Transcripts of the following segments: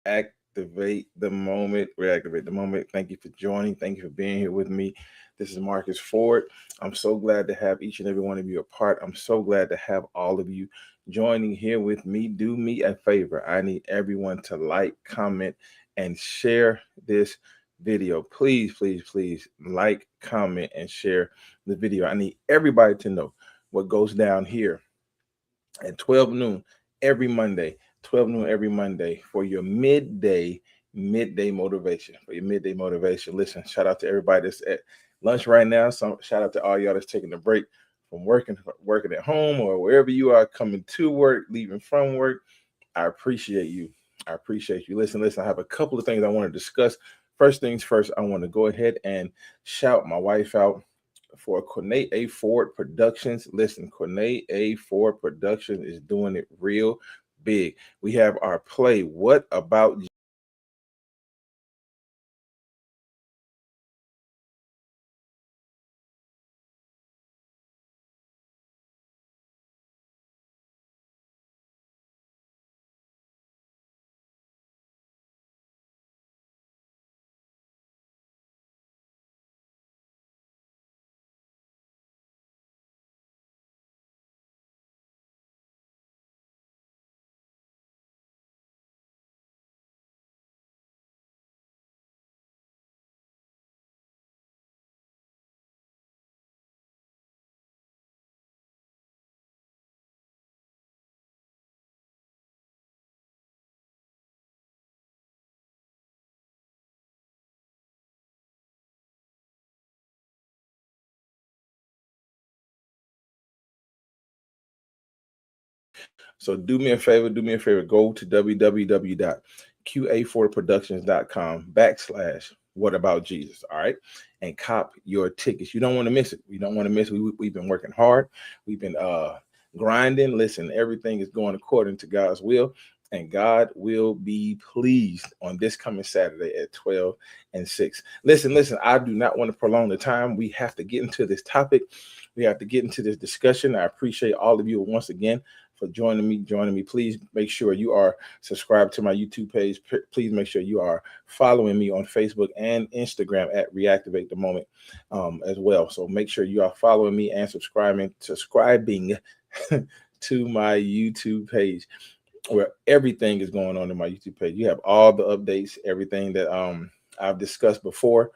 Reactivate the moment. Reactivate the moment. Thank you for joining. Thank you for being here with me. This is Marcus Ford. I'm so glad to have each and every one of you a part. I'm so glad to have all of you joining here with me. Do me a favor. I need everyone to like, comment, and share this video. Please, please, please like, comment, and share the video. I need everybody to know what goes down here at 12 noon every Monday, 12 noon every Monday for your midday motivation. For your midday motivation. Listen, shout out to everybody that's at lunch right now. So shout out to all y'all that's taking a break from working at home or wherever you are, coming to work, leaving from work. I appreciate you. I appreciate you. Listen, I have a couple of things I want to discuss. First things first, I want to go ahead and shout my wife out for Cornate A. Ford Productions. Listen, Cornate A. Ford Productions is doing it real big. We have our play, What About So do me a favor, go to www.qa4productions.com /what about Jesus. All right. And cop your tickets. You don't want to miss it. You don't want to miss it. We've been working hard. We've been grinding. Listen, everything is going according to God's will. And God will be pleased on this coming Saturday at 12 and 6. Listen, I do not want to prolong the time. We have to get into this topic. We have to get into this discussion. I appreciate all of you once again for joining me. Please make sure you are subscribed to my YouTube page. Please make sure you are following me on Facebook and Instagram at Reactivate the Moment as well. So make sure you are following me and subscribing to my YouTube page, where everything is going on in my YouTube page. You have all the updates, everything that I've discussed before,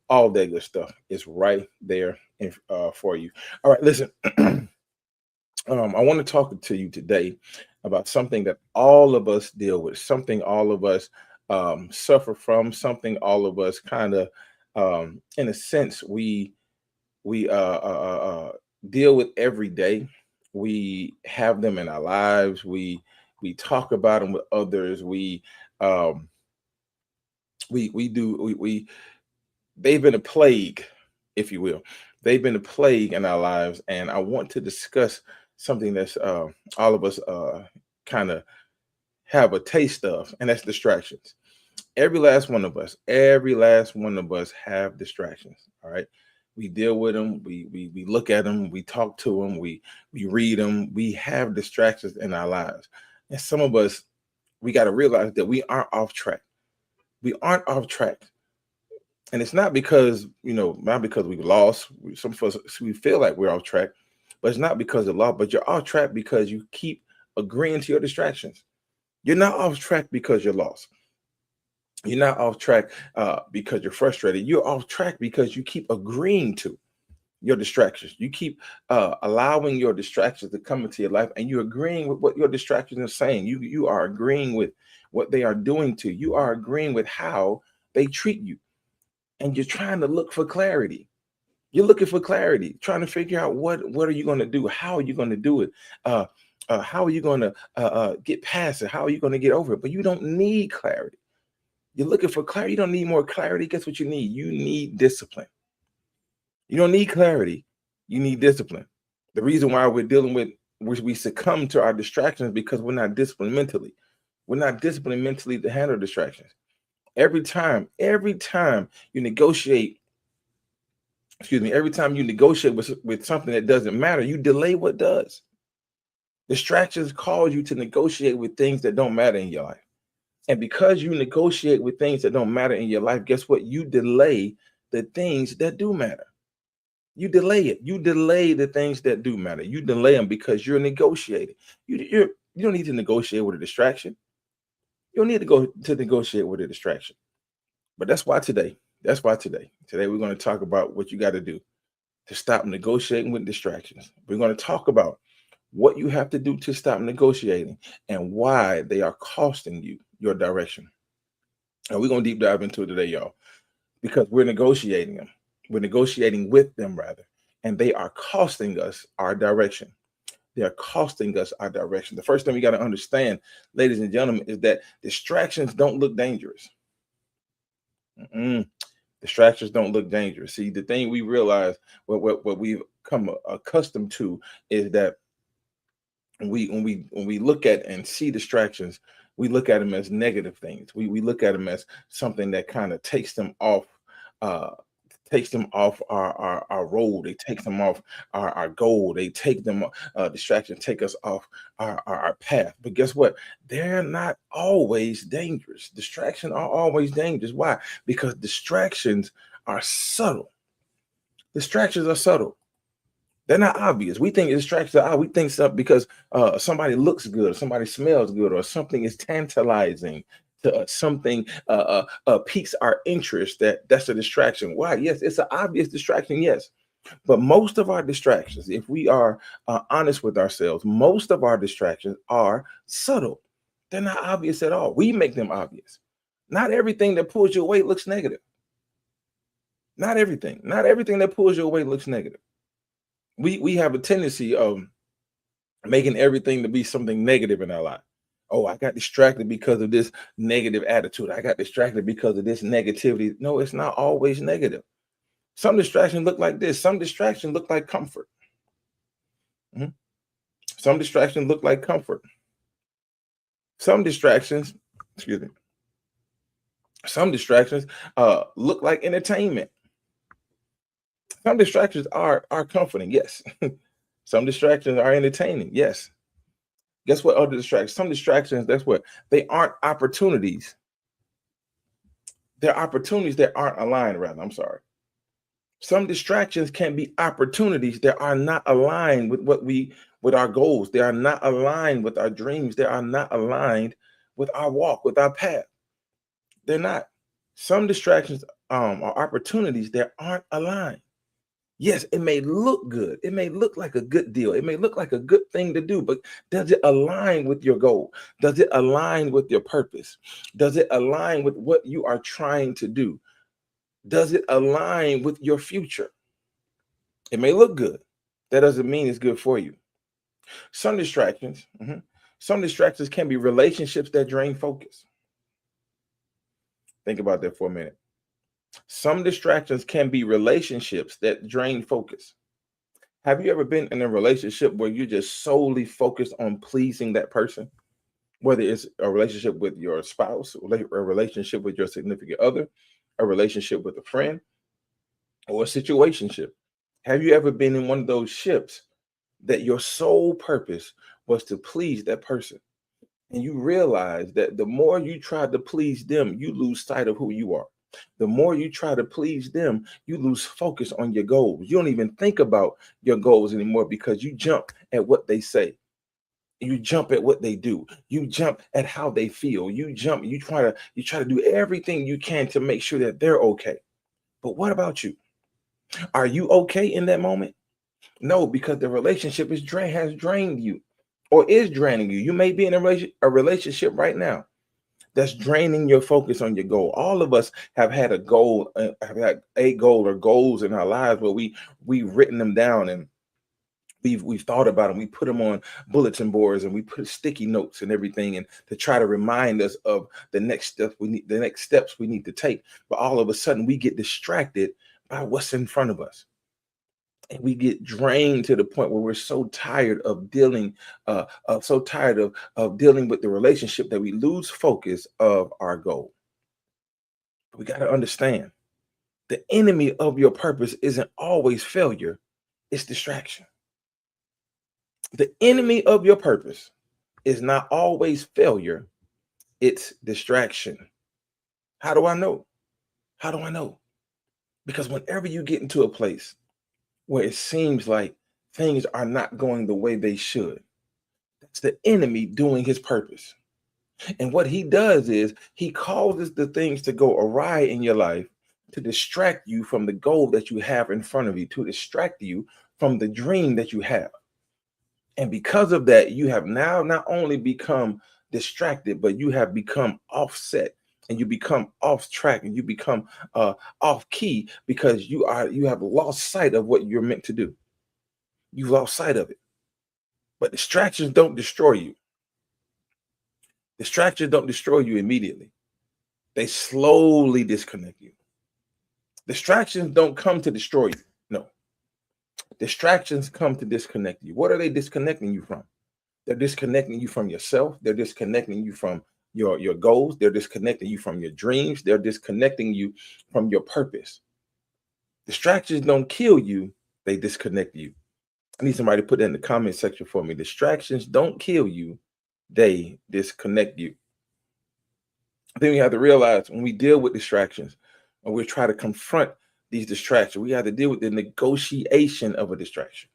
all that good stuff is right there for you. All right, listen. I want to talk to you today about something that all of us deal with, something all of us suffer from, something all of us kind of, in a sense, we deal with every day. We have them in our lives. We talk about them with others. Um, we do we they've been a plague, if you will. They've been a plague in our lives, and I want to discuss something that's all of us kind of have a taste of, and that's distractions. Every last one of us have distractions. All right, we deal with them. We look at them. We talk to them. We read them. We have distractions in our lives, and some of us, we got to realize that we aren't off track. We aren't off track. And it's not because, not because we lost. Some of us, we feel like we're off track, but it's not because of loss, but you're off track because you keep agreeing to your distractions. You're not off track because you're lost. You're not off track because you're frustrated. You're off track because you keep agreeing to your distractions. You keep allowing your distractions to come into your life, and you're agreeing with what your distractions are saying. You are agreeing with what they are doing to you. You are agreeing with how they treat you, and you're trying to look for clarity. You're looking for clarity, trying to figure out what are you going to do? How are you going to do it? How are you going to get past it? How are you going to get over it? But you don't need clarity. You're looking for clarity. You don't need more clarity. Guess what you need? You need discipline. You don't need clarity. You need discipline. The reason why we're dealing with, we succumb to our distractions, because we're not disciplined mentally. We're not disciplined mentally to handle distractions. Every time you negotiate, every time you negotiate with something that doesn't matter, you delay what does. Distractions cause you to negotiate with things that don't matter in your life. And because you negotiate with things that don't matter in your life, guess what? You delay the things that do matter. You delay it. You delay the things that do matter. You delay them because you're negotiating. You don't need to negotiate with a distraction. You don't need to go to negotiate with a distraction. But today we're going to talk about what you got to do to stop negotiating with distractions. We're going to talk about what you have to do to stop negotiating and why they are costing you your direction. And we're going to deep dive into it today, y'all, because we're negotiating them. We're negotiating with them, rather, and they are costing us our direction. They are costing us our direction. The first thing we got to understand, ladies and gentlemen, is that distractions don't look dangerous. Mm-mm. Distractions don't look dangerous. See, the thing we realize, what we've come accustomed to, is that when we look at and see distractions, we look at them as negative things. We look at them as something that kind of uh takes them off our road. They take them off our goal. They take them distractions take us off our path. But guess what? They're not always dangerous. Distractions are always dangerous. Why? Because distractions are subtle. Distractions are subtle. They're not obvious. We think distractions are we think something because somebody looks good, or somebody smells good, or something is tantalizing to us, something piques our interest. That's a distraction. Why? Yes, it's an obvious distraction. Yes, but most of our distractions, if we are honest with ourselves, most of our distractions are subtle. They're not obvious at all. We make them obvious. Not everything that pulls you away looks negative. Not everything. Not everything that pulls you away looks negative. We have a tendency of making everything to be something negative in our life. Oh, I got distracted because of this negative attitude. I got distracted because of this negativity. No, it's not always negative. Some distractions look like this. Some distractions look like comfort. Mhm. Some distractions look like comfort. Some distractions, excuse me, some distractions look like entertainment. Some distractions are comforting. Yes. Some distractions are entertaining. Yes. Guess what other distractions? Some distractions, that's what they aren't opportunities. They're opportunities that aren't aligned, rather. I'm sorry. Some distractions can be opportunities that are not aligned with with our goals. They are not aligned with our dreams. They are not aligned with our walk, with our path. They're not. Some distractions are opportunities that aren't aligned. Yes, it may look good. It may look like a good deal. It may look like a good thing to do, but does it align with your goal? Does it align with your purpose? Does it align with what you are trying to do? Does it align with your future? It may look good. That doesn't mean it's good for you. Some distractions, some distractions can be relationships that drain focus. Think about that for a minute. Some distractions can be relationships that drain focus. Have you ever been in a relationship where you just solely focused on pleasing that person? Whether it's a relationship with your spouse, a relationship with your significant other, a relationship with a friend, or a situationship. Have you ever been in one of those ships that your sole purpose was to please that person? And you realize that the more you try to please them, you lose sight of who you are. The more you try to please them, you lose focus on your goals. You don't even think about your goals anymore because you jump at what they say. You jump at what they do. You jump at how they feel. You try to do everything you can to make sure that they're okay. But what about you? Are you okay in that moment? No, because the relationship has drained you or is draining you. You may be in a relationship right now that's draining your focus on your goal. All of us have had a goal, have had a goal or goals in our lives where we've written them down and we've thought about them. We put them on bulletin boards and we put sticky notes and everything, and to try to remind us of the next steps we need to take. But all of a sudden, we get distracted by what's in front of us, and we get drained to the point where we're so tired of dealing with the relationship that we lose focus of our goal. We got to understand the enemy of your purpose isn't always failure, it's distraction. The enemy of your purpose is not always failure, It's distraction. How do I know? How do I know? Because whenever you get into a place where it seems like things are not going the way they should, that's the enemy doing his purpose. And what he does is he causes the things to go awry in your life to distract you from the goal that you have in front of you, to distract you from the dream that you have. And because of that, you have now not only become distracted, but you have become offset and you become off track and you become off key because you have lost sight of what you're meant to do. You've lost sight of it. But distractions don't destroy you. Distractions don't destroy you immediately. They slowly disconnect you. Distractions don't come to destroy you. No. Distractions come to disconnect you. What are they disconnecting you from? They're disconnecting you from yourself. They're disconnecting you from your goals. They're disconnecting you from your dreams. They're disconnecting you from your purpose. Distractions don't kill you. They disconnect you. I need somebody to put that in the comment section for me. Distractions don't kill you. They disconnect you. Then we have to realize when we deal with distractions and we try to confront these distractions, we have to deal with the negotiation of a distraction.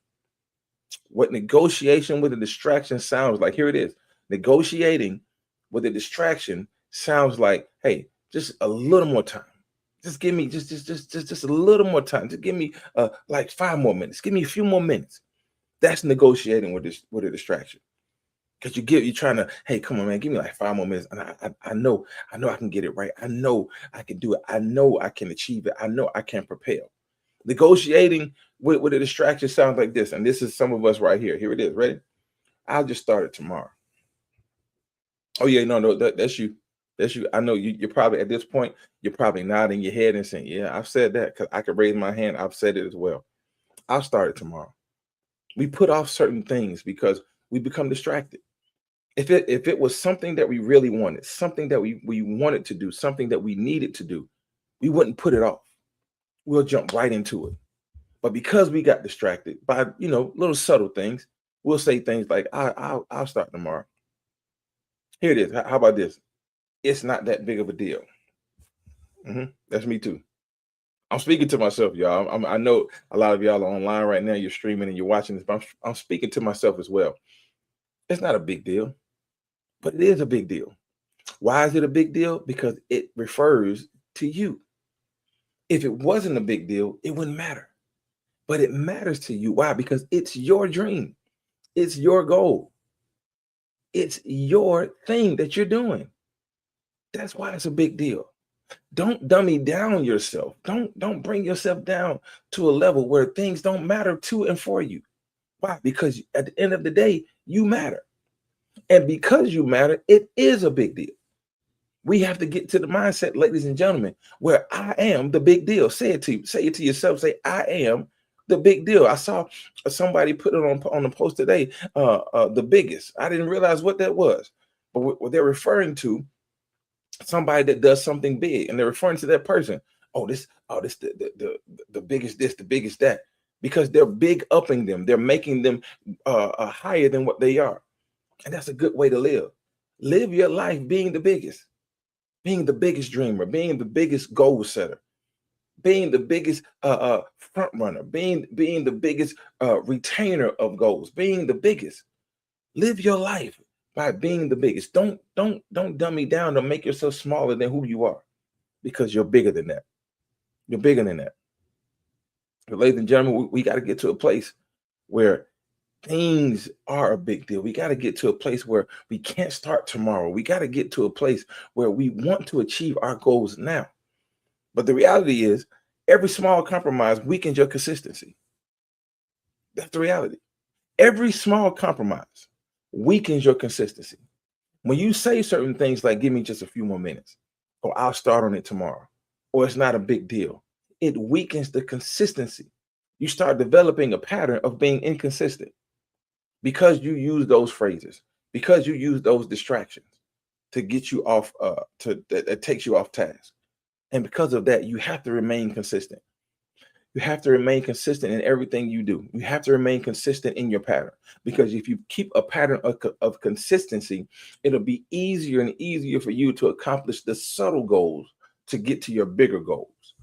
What negotiation with a distraction sounds like, here it is. Negotiating with a distraction sounds like, hey, just a little more time. Just give me just a little more time. Just give me like 5 more minutes. Give me a few more minutes. That's negotiating with a distraction. Because you're trying to, hey, come on, man, give me like 5 more minutes. And I know I can get it right. I know I can do it. I know I can achieve it. I know I can propel. Negotiating with a distraction sounds like this. And this is some of us right here. Here it is. Ready? I'll just start it tomorrow. Oh, yeah, no, that's you. That's you. I know you're probably at this point, you're probably nodding your head and saying, yeah, I've said that because I could raise my hand. I've said it as well. I'll start it tomorrow. We put off certain things because we become distracted. If it was something that we really wanted, something that we wanted to do, something that we needed to do, we wouldn't put it off. We'll jump right into it. But because we got distracted by little subtle things, we'll say things like, I'll start tomorrow. Here it is. How about this? It's not that big of a deal. That's me too. I'm speaking to myself, y'all. I know a lot of y'all are online right now. You're streaming and you're watching this, but I'm speaking to myself as well. It's not a big deal, but it is a big deal. Why is it a big deal? Because it refers to you. If it wasn't a big deal, it wouldn't matter. But it matters to you. Why? Because it's your dream. It's your goal. It's your thing that you're doing. That's why it's a big deal. Don't dummy down yourself. Don't bring yourself down to a level where things don't matter to and for you. Why? Because at the end of the day, you matter. And because you matter, it is a big deal. We have to get to the mindset, ladies and gentlemen, where I am the big deal. Say it to yourself. Say, I am the big deal. I saw somebody put it on the post today, the biggest. I didn't realize what that was. But what they're referring to, somebody that does something big, and they're referring to that person. This the biggest this, the biggest that, because they're big upping them. They're making them higher than what they are. And that's a good way to live. Live your life being the biggest. Being the biggest dreamer, being the biggest goal setter, being the biggest front runner, being the biggest retainer of goals, being the biggest. Live your life by being the biggest. Don't dummy down to make yourself smaller than who you are, because you're bigger than that. You're bigger than that. But ladies and gentlemen, we got to get to a place where things are a big deal. We got to get to a place where we can't start tomorrow. We got to get to a place where we want to achieve our goals now. But the reality is, every small compromise weakens your consistency. That's the reality. Every small compromise weakens your consistency. When you say certain things like, give me just a few more minutes, or I'll start on it tomorrow, or it's not a big deal, it weakens the consistency. You start developing a pattern of being inconsistent because you use those phrases, because you use those distractions to get you off, that takes you off task. And because of that, you have to remain consistent. You have to remain consistent in everything you do. You have to remain consistent in your pattern, because if you keep a pattern of consistency, it'll be easier and easier for you to accomplish the subtle goals to get to your bigger goals.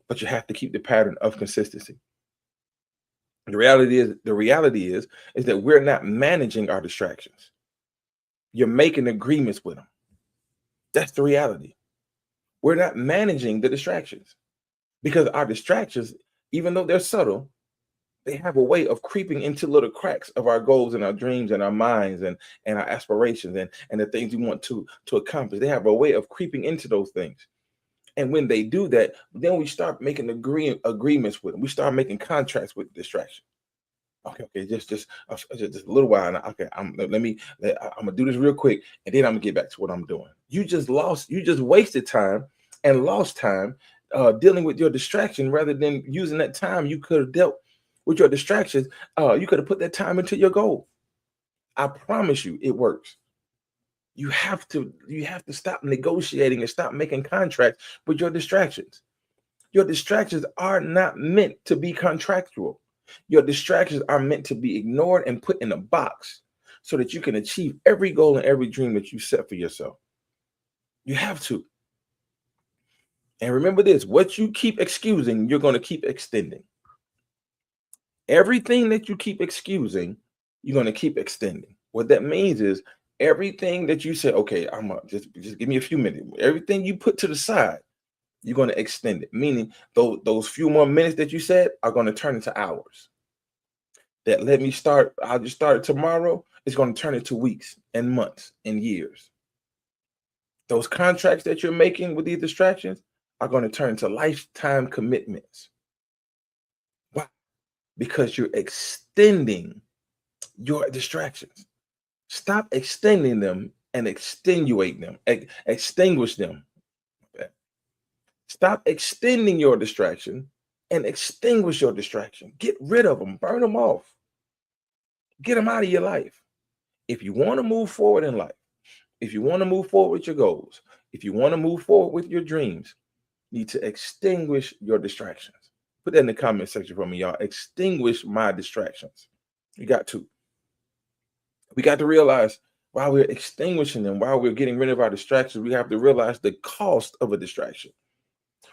But you have to keep the pattern of consistency. The reality is that we're not managing our distractions. You're making agreements with them. That's the reality. We're not managing the distractions, because our distractions, even though they're subtle, they have a way of creeping into little cracks of our goals and our dreams and our minds and our aspirations and the things we want to accomplish. They have a way of creeping into those things. And when they do that, then we start making agreements with them. We start making contracts with distraction. Okay, just a little while. Now. Okay, I'm gonna do this real quick, and then I'm gonna get back to what I'm doing. You just wasted time and lost time dealing with your distraction, rather than using that time you could have dealt with your distractions. You could have put that time into your goal. I promise you, it works. You have to stop negotiating and stop making contracts with your distractions. Your distractions are not meant to be contractual. Your distractions are meant to be ignored and put in a box so that you can achieve every goal and every dream that you set for yourself. You have to. And remember this, what you keep excusing, you're going to keep extending. Everything that you keep excusing, you're going to keep extending. What that means is everything that you say, okay, I'm just give me a few minutes. Everything you put to the side, you're going to extend it. Meaning those few more minutes that you said are going to turn into hours. That let me start, I'll just start it tomorrow. It's going to turn into weeks and months and years. Those contracts that you're making with these distractions are going to turn into lifetime commitments. Why? Because you're extending your distractions. Stop extending them and extenuate them, extinguish them. Stop extending your distraction and extinguish your distraction. Get rid of them, burn them off, get them out of your life. If you want to move forward in life, if you want to move forward with your goals, if you want to move forward with your dreams, you need to extinguish your distractions. Put that in the comment section for me, y'all. Extinguish my distractions. You got to. We got to realize while we're extinguishing them, while we're getting rid of our distractions, we have to realize the cost of a distraction.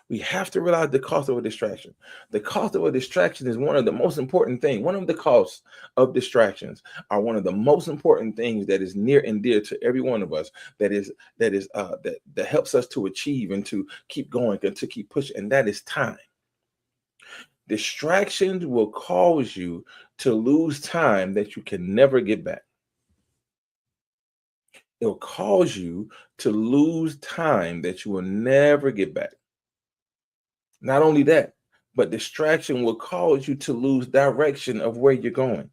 We have to realize the cost of a distraction. The cost of a distraction is one of the most important things. One of the costs of distractions are one of the most important things that is near and dear to every one of us. That helps us to achieve and to keep going and to keep pushing. And that is time. Distractions will cause you to lose time that you can never get back. It'll cause you to lose time that you will never get back. Not only that, but distraction will cause you to lose direction of where you're going,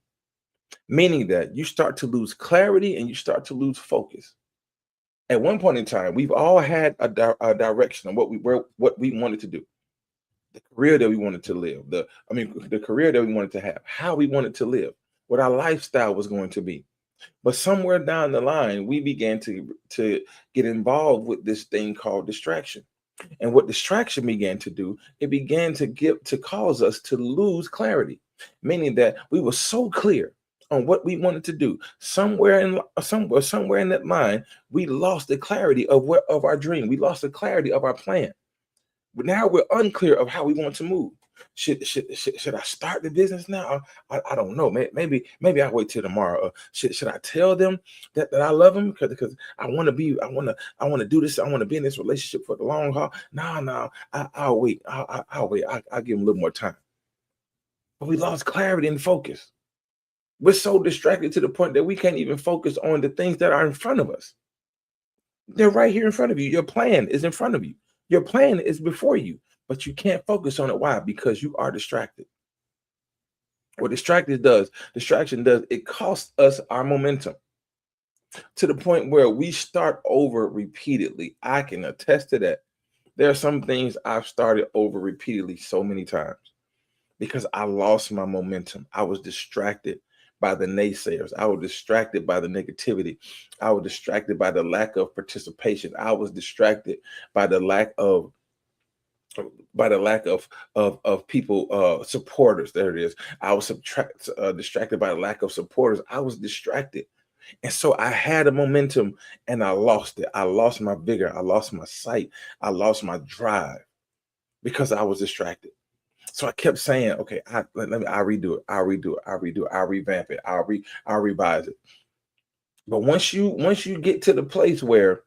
meaning that you start to lose clarity and you start to lose focus. At one point in time, we've all had a direction on what we wanted to do, the career that we wanted to live, the career that we wanted to have, how we wanted to live, what our lifestyle was going to be. But somewhere down the line, we began to get involved with this thing called distraction. And what distraction began to do, it began to cause us to lose clarity, meaning that we were so clear on what we wanted to do. Somewhere in that line, we lost the clarity of our dream. We lost the clarity of our plan. But now we're unclear of how we want to move. Should I start the business now? I don't know. Maybe I'll wait till tomorrow. Should I tell them that I love them because I want to do this. I want to be in this relationship for the long haul. No. I'll wait. I'll wait. I'll give them a little more time. But we lost clarity and focus. We're so distracted to the point that we can't even focus on the things that are in front of us. They're right here in front of you. Your plan is in front of you. Your plan is before you, but you can't focus on it. Why? Because you are distracted. What distraction does, it costs us our momentum to the point where we start over repeatedly. I can attest to that. There are some things I've started over repeatedly so many times because I lost my momentum. I was distracted by the naysayers. I was distracted by the negativity. I was distracted by the lack of participation. I was distracted by the lack of by the lack of people, supporters. There it is. I was distracted by the lack of supporters. I was distracted. And so I had a momentum and I lost it. I lost my vigor. I lost my sight. I lost my drive because I was distracted. So I kept saying, okay, I'll redo it. I'll redo it. I'll redo it. I'll revamp it. I'll revise it. But once you get to the place where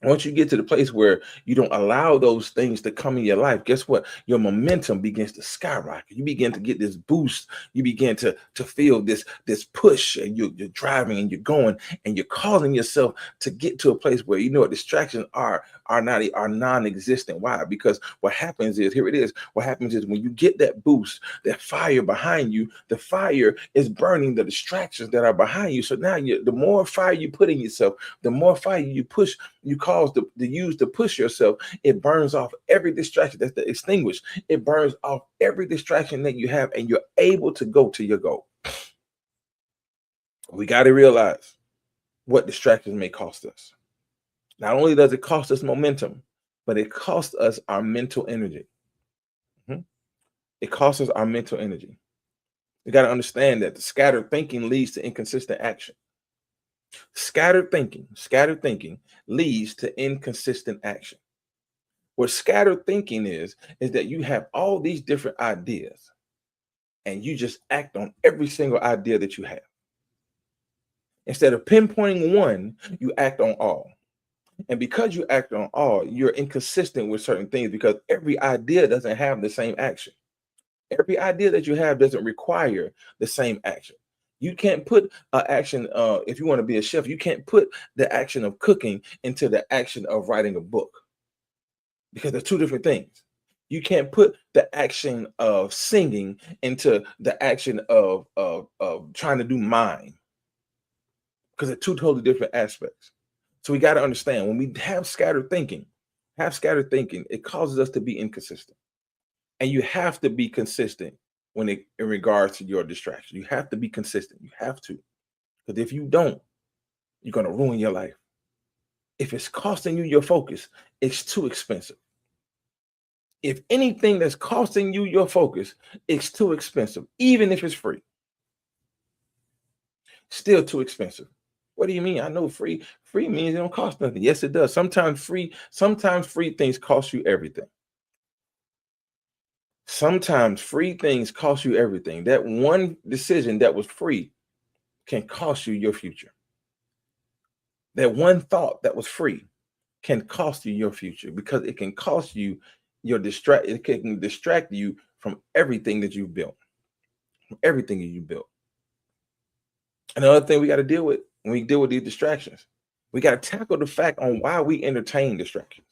once you get to the place where you don't allow those things to come in your life, guess what? Your momentum begins to skyrocket. You begin to get this boost. You begin to feel this push, and you're driving and you're going and you're causing yourself to get to a place where you know what distractions are non-existent. Why? Because what happens is, here it is. What happens is when you get that boost, that fire behind you, the fire is burning the distractions that are behind you. So now the more fire you put in yourself, the more fire you cause the use to push yourself, it burns off every distraction. That's the extinguish. It burns off every distraction that you have, and you're able to go to your goal. We got to realize what distractions may cost us. Not only does it cost us momentum, but it costs us our mental energy. Mhm. It costs us our mental energy. We got to understand that the scattered thinking leads to inconsistent action. Scattered thinking leads to inconsistent action. What scattered thinking is that you have all these different ideas and you just act on every single idea that you have. Instead of pinpointing one, you act on all. And because you act on all, you're inconsistent with certain things because every idea doesn't have the same action. Every idea that you have doesn't require the same action. You can't put action, if you want to be a chef, you can't put the action of cooking into the action of writing a book because they're two different things. You can't put the action of singing into the action of trying to do mime because they're two totally different aspects. So we got to understand when we have scattered thinking, it causes us to be inconsistent. And you have to be consistent in regards to your distraction. You have to be consistent. You have to. Because if you don't, you're going to ruin your life. If it's costing you your focus, it's too expensive. If anything that's costing you your focus, it's too expensive, even if it's free. Still too expensive. What do you mean? I know free means it don't cost nothing. Yes, it does. Sometimes free things cost you everything. Sometimes free things cost you everything. That one decision that was free can cost you your future. That one thought that was free can cost you your future because it can cost you it can distract you from everything that you've built. From everything that you built. Another thing we got to deal with when we deal with these distractions, we got to tackle the fact on why we entertain distractions.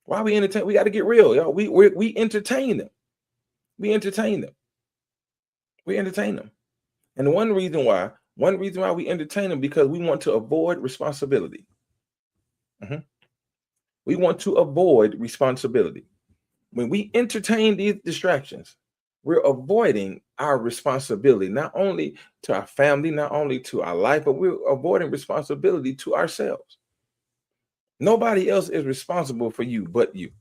Why we entertain? We got to get real, y'all. We entertain them. We entertain them. We entertain them. And one reason why we entertain them because we want to avoid responsibility. Mhm. We want to avoid responsibility. When we entertain these distractions, we're avoiding our responsibility, not only to our family, not only to our life, but we're avoiding responsibility to ourselves. Nobody else is responsible for you but you.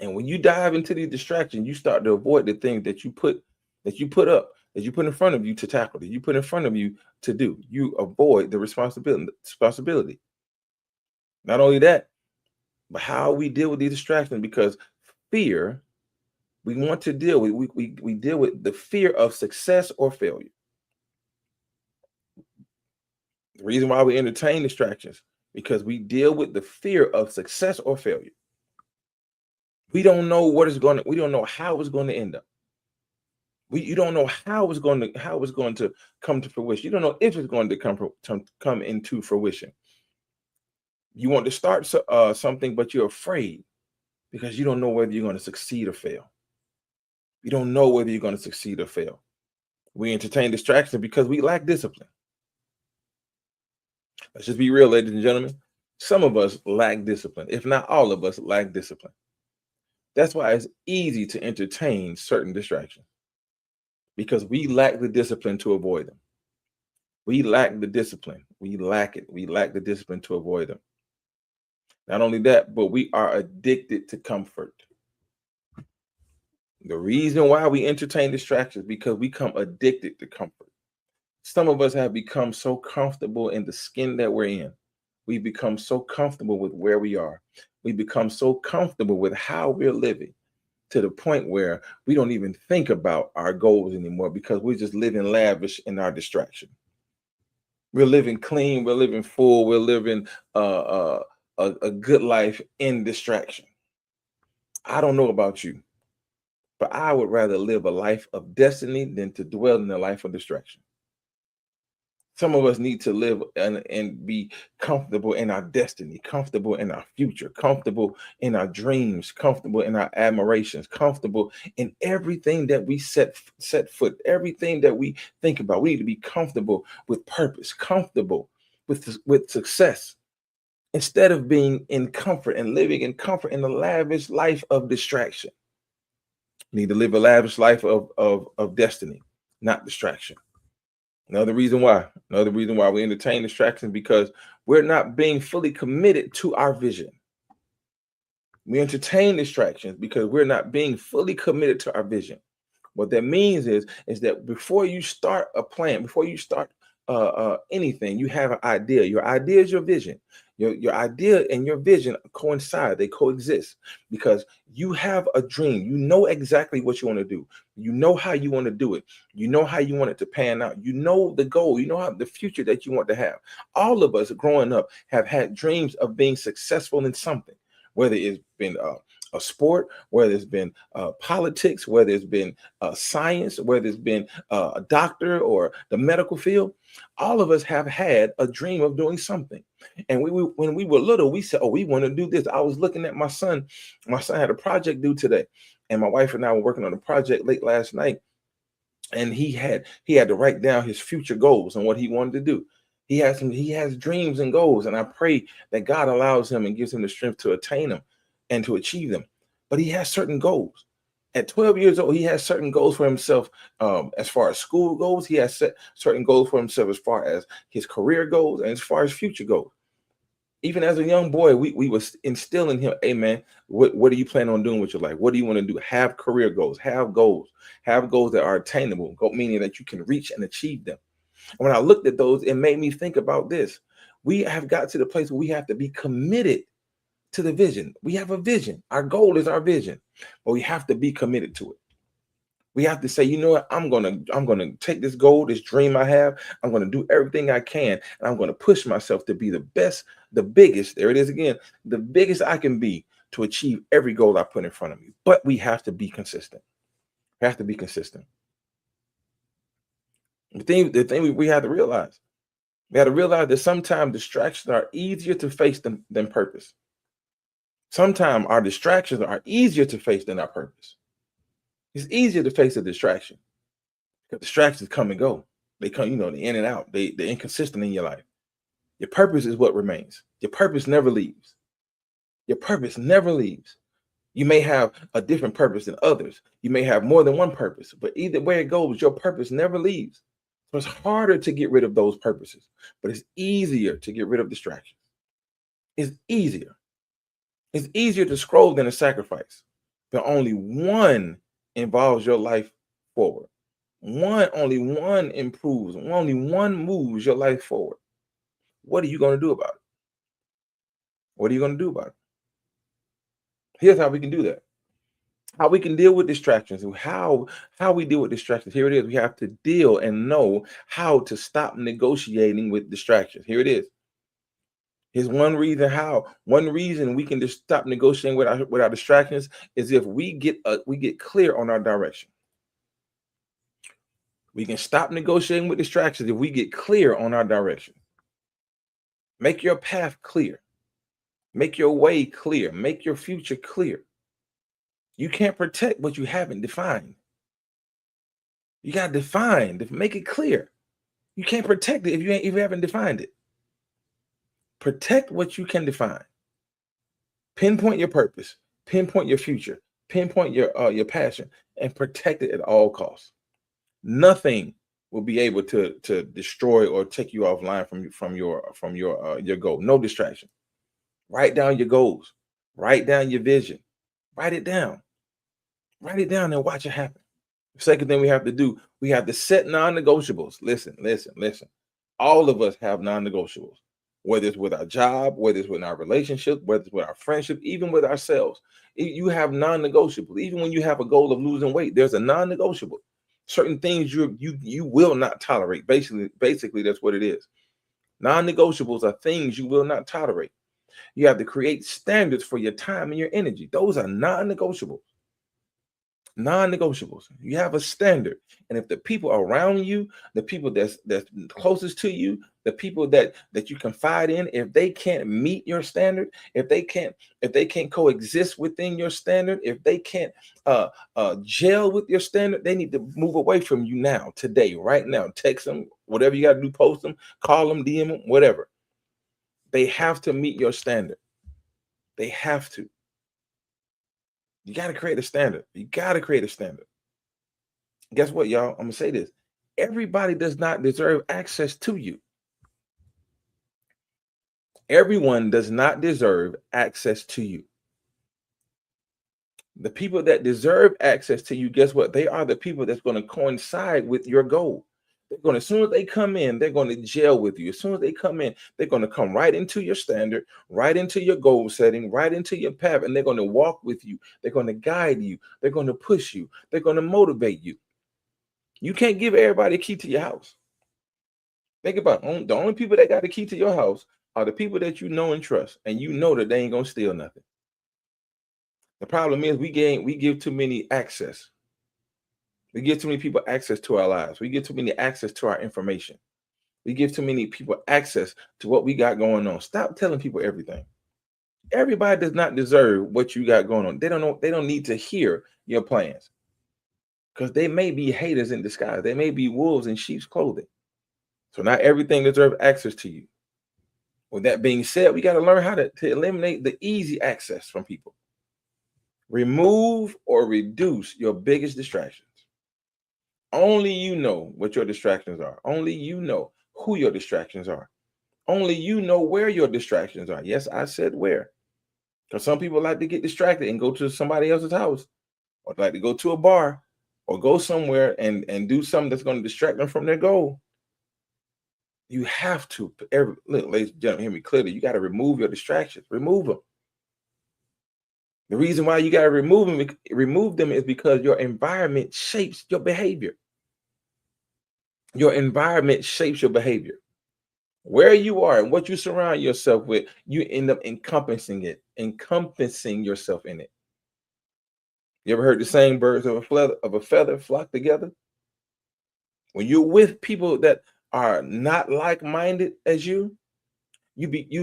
And when you dive into these distractions, you start to avoid the things that you put in front of you to tackle, that you put in front of you to do. You avoid the responsibility. Not only that, but how we deal with these distractions because fear, we want to deal with we deal with the fear of success or failure. The reason why we entertain distractions because we deal with the fear of success or failure. We don't know how it's going to end up. You don't know how it's going to come to fruition. You don't know if it's going to come into fruition. You want to start something, but you're afraid because you don't know whether you're going to succeed or fail. You don't know whether you're going to succeed or fail. We entertain distractions because we lack discipline. Let's just be real, ladies and gentlemen. Some of us lack discipline, if not all of us lack discipline. That's why it's easy to entertain certain distractions because we lack the discipline to avoid them. We lack the discipline. We lack it. We lack the discipline to avoid them. Not only that, but we are addicted to comfort. The reason why we entertain distractions because we become addicted to comfort. Some of us have become so comfortable in the skin that we're in. We become so comfortable with where we are. We become so comfortable with how we're living to the point where we don't even think about our goals anymore because we're just living lavish in our distraction. We're living clean, we're living full, we're living a good life in distraction. I don't know about you, but I would rather live a life of destiny than to dwell in a life of distraction. Some of us need to live and be comfortable in our destiny, comfortable in our future, comfortable in our dreams, comfortable in our admirations, comfortable in everything that we set foot, everything that we think about. We need to be comfortable with purpose, comfortable with success, instead of being in comfort and living in comfort in the lavish life of distraction. We need to live a lavish life of destiny, not distraction. Another reason why we entertain distractions because we're not being fully committed to our vision. We entertain distractions because we're not being fully committed to our vision. What that means is that before you start a plan, before you start anything, you have an idea. Your idea is your vision. Your idea and your vision coincide. They coexist because you have a dream. You know exactly what you want to do. You know how you want to do it. You know how you want it to pan out. You know the goal. You know how the future that you want to have. All of us growing up have had dreams of being successful in something, whether it's been a sport, whether it's been politics, whether it's been science, whether it's been a doctor or the medical field. All of us have had a dream of doing something. And when we were little, we said, oh, we want to do this. I was looking at my son. My son had a project due today. And my wife and I were working on a project late last night. And he had to write down his future goals and what he wanted to do. He has dreams and goals. And I pray that God allows him and gives him the strength to attain them and to achieve them. But he has certain goals. At 12 years old, he has certain goals for himself as far as school goes. He has set certain goals for himself as far as his career goes and as far as future goals. Even as a young boy, we was instilling him, hey man, what do you plan on doing with your life? What do you want to do? Have career goals, have goals that are attainable, meaning that you can reach and achieve them. And when I looked at those, it made me think about this. We have got to the place where we have to be committed to the vision. We have a vision. Our goal is our vision, but we have to be committed to it. We have to say, you know what, I'm gonna take this goal, this dream I have. I'm gonna do everything I can, and I'm gonna push myself to be the best, the biggest. There it is again, the biggest I can be to achieve every goal I put in front of me. But we have to be consistent. We have to be consistent. The thing we have to realize, we have to realize that sometimes distractions are easier to face than purpose. Sometimes our distractions are easier to face than our purpose. It's easier to face a distraction because distractions come and go. They come, they're in and out. They're inconsistent in your life. Your purpose is what remains. Your purpose never leaves. Your purpose never leaves. You may have a different purpose than others. You may have more than one purpose, but either way it goes, your purpose never leaves. So it's harder to get rid of those purposes, but it's easier to get rid of distractions. It's easier. It's easier to scroll than to sacrifice. But only one involves your life forward. Only one improves, only one moves your life forward. What are you going to do about it? What are you going to do about it? Here's how we can do that. How we can deal with distractions. How we deal with distractions. Here it is. We have to deal and know how to stop negotiating with distractions. Here it is. Here's one reason we can just stop negotiating with our distractions is if we get clear on our direction. We can stop negotiating with distractions if we get clear on our direction. Make your path clear. Make your way clear. Make your future clear. You can't protect what you haven't defined. You got to define, make it clear. You can't protect it if you haven't defined it. Protect what you can define. Pinpoint your purpose. Pinpoint your future. Pinpoint your passion, and protect it at all costs. Nothing will be able to destroy or take you offline from your goal. No distraction. Write down your goals. Write down your vision. Write it down. Write it down and watch it happen. The second thing we have to do, we have to set non-negotiables. Listen, listen, listen. All of us have non-negotiables, whether it's with our job, whether it's with our relationship, whether it's with our friendship, even with ourselves. You have non-negotiables. Even when you have a goal of losing weight, there's a non-negotiable. Certain things you will not tolerate. Basically, that's what it is. Non-negotiables are things you will not tolerate. You have to create standards for your time and your energy. Those are non-negotiables. Non-negotiables. You have a standard, and if the people around you, the people that's closest to you, the people that you confide in, if they can't meet your standard, if they can't coexist within your standard, if they can't gel with your standard, they need to move away from you now, today, right now. Text them, whatever you got to do, post them, call them, DM them, whatever. They have to meet your standard. They have to. You got to create a standard. You got to create a standard. Guess what, y'all? I'm going to say this. Everybody does not deserve access to you. Everyone does not deserve access to you. The people that deserve access to you, guess what? They are the people that's going to coincide with your goal. They're going to, as soon as they come in, they're going to gel with you. As soon as they come in, they're going to come right into your standard, right into your goal setting, right into your path, and they're going to walk with you. They're going to guide you. They're going to push you. They're going to motivate you. You can't give everybody a key to your house. Think about it. The only people that got the key to your house are the people that you know and trust, and you know that they ain't gonna steal nothing. The problem is we give too many access. We give too many people access to our lives. We give too many access to our information. We give too many people access to what we got going on. Stop telling people everything. Everybody does not deserve what you got going on. They don't know. They don't need to hear your plans because they may be haters in disguise. They may be wolves in sheep's clothing. So not everything deserves access to you. With that being said, we got to learn how to eliminate the easy access from people. Remove or reduce your biggest distractions. Only you know what your distractions are. Only you know who your distractions are. Only you know where your distractions are. Yes, I said where. Because some people like to get distracted and go to somebody else's house, or like to go to a bar, or go somewhere and do something that's going to distract them from their goal. You have to, look, ladies and gentlemen, hear me clearly. You got to remove your distractions. Remove them. The reason why you got to remove them is because your environment shapes your behavior. Your environment shapes your behavior. Where you are and what you surround yourself with, you end up encompassing yourself in it. You ever heard the saying, birds of a feather flock together? When you're with people that are not like-minded as you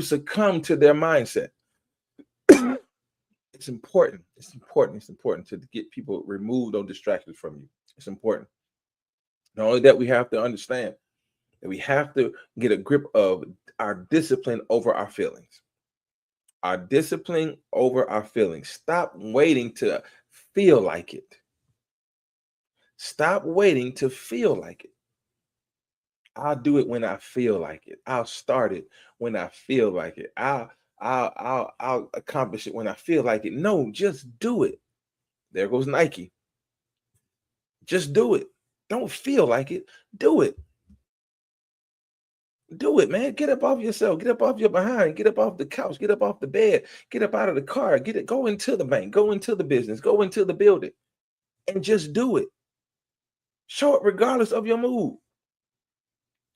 succumb to their mindset. It's important. It's important to get people, remove those distractions from you. It's important. Not only that, we have to understand that we have to get a grip of our discipline over our feelings. Our discipline over our feelings. Stop waiting to feel like it. Stop waiting to feel like it. I'll do it when I feel like it. I'll start it when I feel like it. I'll accomplish it when I feel like it. No, just do it. There goes Nike. Just do it. Don't feel like it. Do it. Do it, man. Get up off yourself. Get up off your behind. Get up off the couch. Get up off the bed. Get up out of the car. Go into the bank. Go into the business. Go into the building. And just do it. Show it regardless of your mood.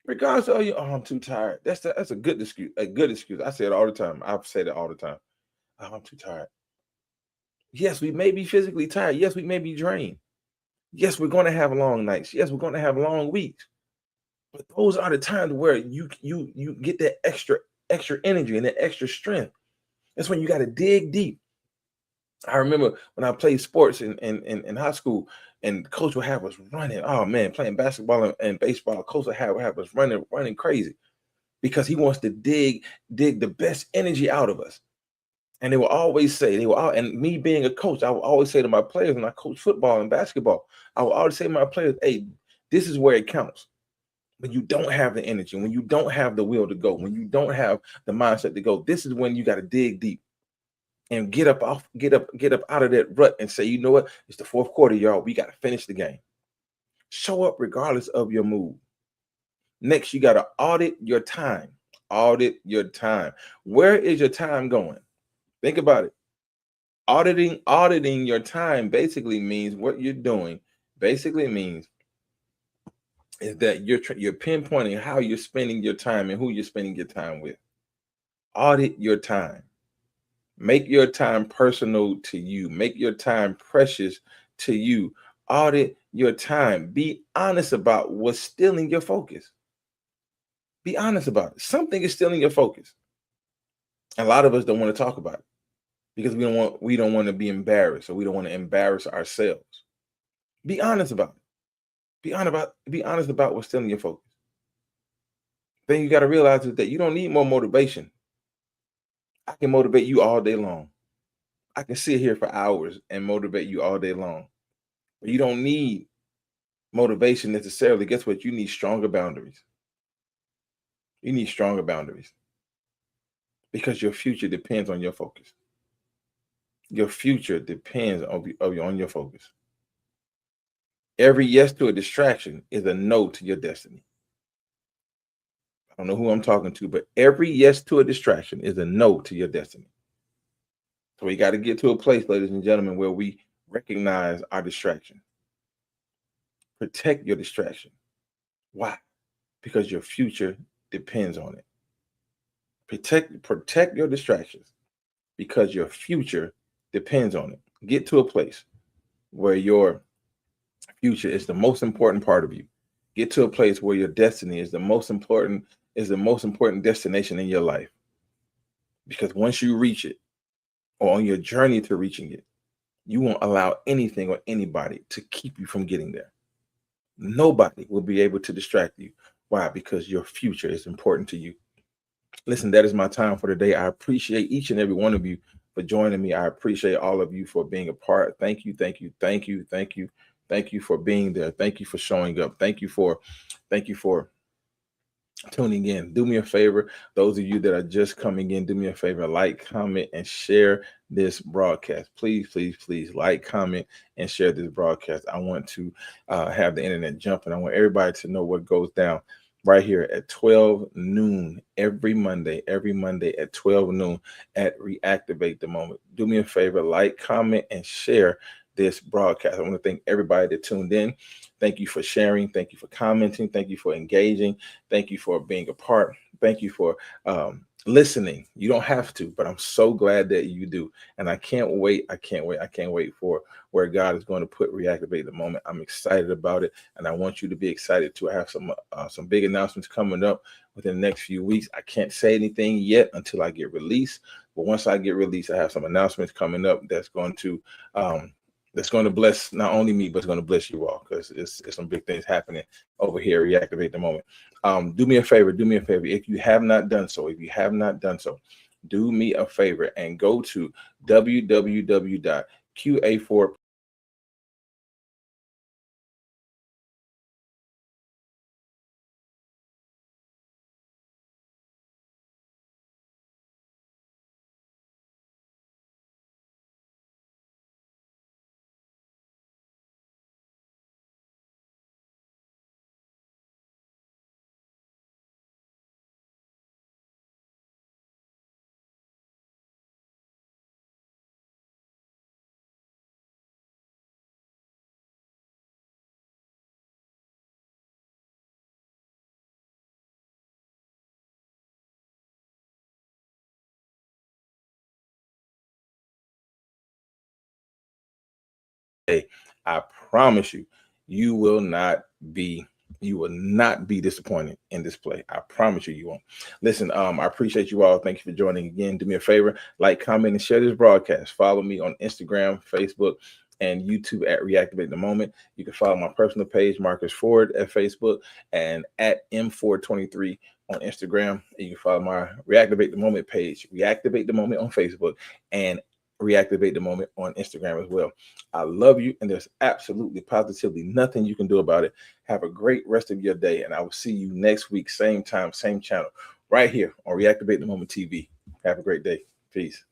Regardless of your, oh, I'm too tired. That's a good excuse. A good excuse. I say it all the time. I've said it all the time. Oh, I'm too tired. Yes, we may be physically tired. Yes, we may be drained. Yes, we're going to have long nights. Yes, we're going to have long weeks. But those are the times where you get that extra energy and that extra strength. That's when you got to dig deep. I remember when I played sports in high school, and coach would have us running. Oh man, playing basketball and baseball, coach would have us running crazy because he wants to dig the best energy out of us. And they will always say, and me being a coach, I will always say to my players when I coach football and basketball, I will always say to my players, hey, this is where it counts. When you don't have the energy, when you don't have the will to go, when you don't have the mindset to go, this is when you got to dig deep and get up out of that rut and say, you know what? It's the fourth quarter, y'all. We got to finish the game. Show up regardless of your mood. Next, you got to audit your time. Audit your time. Where is your time going? Think about it. Auditing your time basically means what you're doing. Basically means is that you're pinpointing how you're spending your time and who you're spending your time with. Audit your time. Make your time personal to you. Make your time precious to you. Audit your time. Be honest about what's stealing your focus. Be honest about it. Something is stealing your focus. A lot of us don't want to talk about it because we don't want to be embarrassed, or we don't want to embarrass ourselves. Be honest about it. Be honest about what's stealing your focus. Then you got to realize is that you don't need more motivation. I can motivate you all day long. I can sit here for hours and motivate you all day long. But you don't need motivation necessarily. Guess what? You need stronger boundaries. You need stronger boundaries because your future depends on your focus. Your future depends on your focus. Every yes to a distraction is a no to your destiny. I don't know who I'm talking to, but every yes to a distraction is a no to your destiny. So we got to get to a place, ladies and gentlemen, where we recognize our distraction. Protect your distraction. Why? Because your future depends on it. Protect your distractions because your future depends on it. Get to a place where your future is the most important part of you. Get to a place where your destiny is the most important destination in your life. Because once you reach it, or on your journey to reaching it, you won't allow anything or anybody to keep you from getting there. Nobody will be able to distract you. Why? Because your future is important to you. Listen, that is my time for today. I appreciate each and every one of you for joining me. I appreciate all of you for being a part. Thank you, thank you, thank you, thank you, thank you for being there. Thank you for showing up. Thank you for tuning in. Do me a favor, those of you that are just coming in, do me a favor, like, comment, and share this broadcast. Please, please, please like, comment, and share this broadcast. I want to have the internet jumping. I want everybody to know what goes down right here at 12 noon every Monday at 12 noon at Reactivate the Moment. Do me a favor, like, comment, and share this broadcast. I want to thank everybody that tuned in. Thank you for sharing. Thank you for commenting. Thank you for engaging. Thank you for being a part. Thank you for listening. You don't have to, but I'm so glad that you do. And I can't wait. I can't wait for where God is going to put Reactivate the Moment. I'm excited about it, and I want you to be excited too. I have some big announcements coming up within the next few weeks. I can't say anything yet until I get released, but once I get released, I have some announcements coming up that's going to bless not only me, but it's going to bless you all, because it's some big things happening over here. Reactivate the Moment. Do me a favor. If you have not done so, do me a favor and go to www.qa4I promise you, you will not be disappointed in this play. I promise you, you won't. Listen, I appreciate you all. Thank you for joining again. Do me a favor, like, comment, and share this broadcast. Follow me on Instagram, Facebook, and YouTube at Reactivate the Moment. You can follow my personal page, Marcus Ford, at Facebook, and at M423 on Instagram. And you can follow my Reactivate the Moment page, Reactivate the Moment on Facebook, and Reactivate the Moment on Instagram as well. I love you, and there's absolutely positively nothing you can do about it. Have a great rest of your day, and I will see you next week, same time, same channel, right here on Reactivate the Moment TV. Have a great day. Peace.